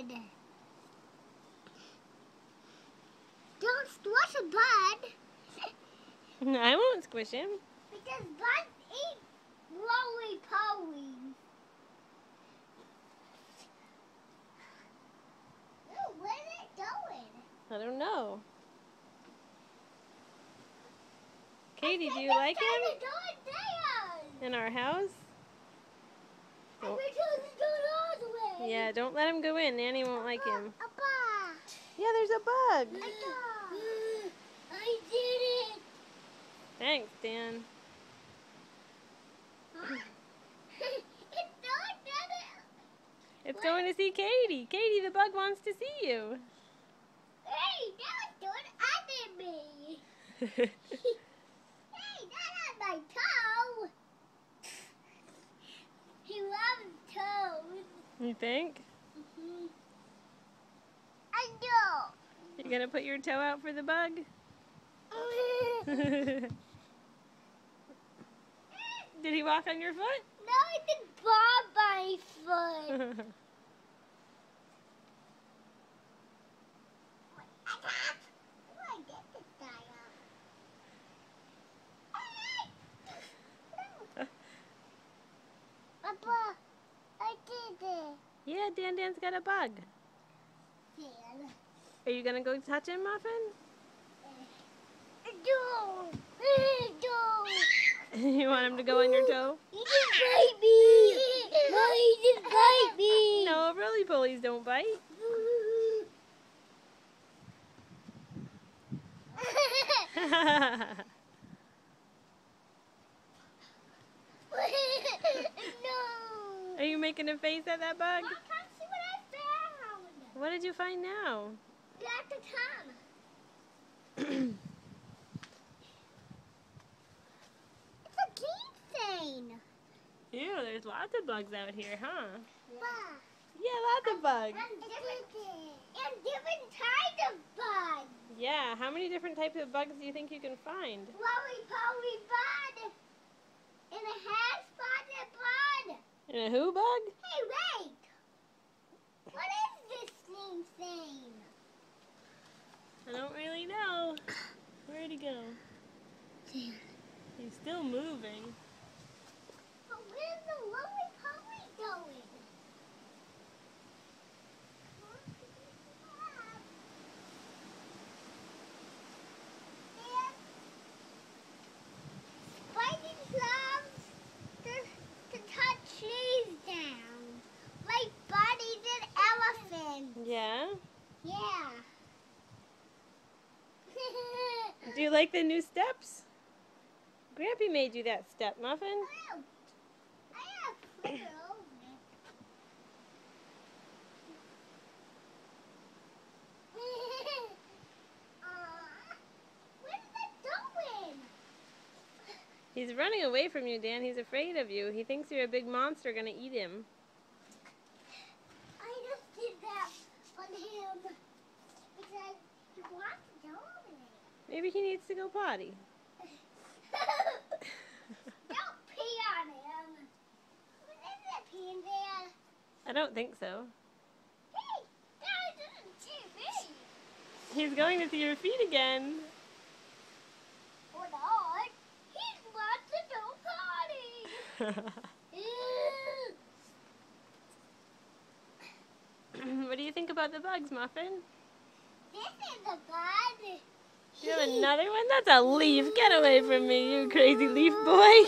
bud. Don't squish a bud. I won't squish him. Because buds eat roly-polies. Ooh, where's it going? I don't know. Katie, do you like him in our house? Oh. Yeah, don't let him go in. Nanny won't like him. Papa. Yeah, there's a bug. I did it. Thanks, Dan. It's going to see Katie. Katie, the bug wants to see you. Hey, that was doing under me. Hey, that had my toe. He loves toes. You think? I know. You're going to put your toe out for the bug? Did he walk on your foot? No, I did bob my foot. Papa, I did it. Yeah, Dan's got a bug. Dan. Are you going to go touch him, Muffin? No. No. You want him to go on your toe? He just bite me. No, he just bite me. No, roly-polies don't bite. No. Are you making a face at that bug? Mom, come see what I found. What did you find now? Back to Tom. It's a key stain. Ew, there's lots of bugs out here, huh? Yeah. Yeah, lots of bugs. And different kinds of bugs. Yeah, how many different types of bugs do you think you can find? Roly-poly bud. And a half-spotted bud. And a who bug? Hey, wait. What is this thing? I don't really know. Where'd he go? He's still moving. But where's the roly-poly going? Spidey loves to touch trees down, like Buddy did elephants. Yeah? Yeah. Do you like the new steps? Grampy made you that step, Muffin. I have put it over. Where's it going? He's running away from you, Dan. He's afraid of you. He thinks you're a big monster gonna eat him. I just did that on him because he wants to dominate. Maybe he needs to go potty. Don't pee on him. What is that, peeing there? I don't think so. Hey, that isn't TV. He's going to see your feet again. Or not. He wants to go potty. What do you think about the bugs, Muffin? This is a bud. You have another one? That's a leaf. Get away from me, you crazy leaf boy.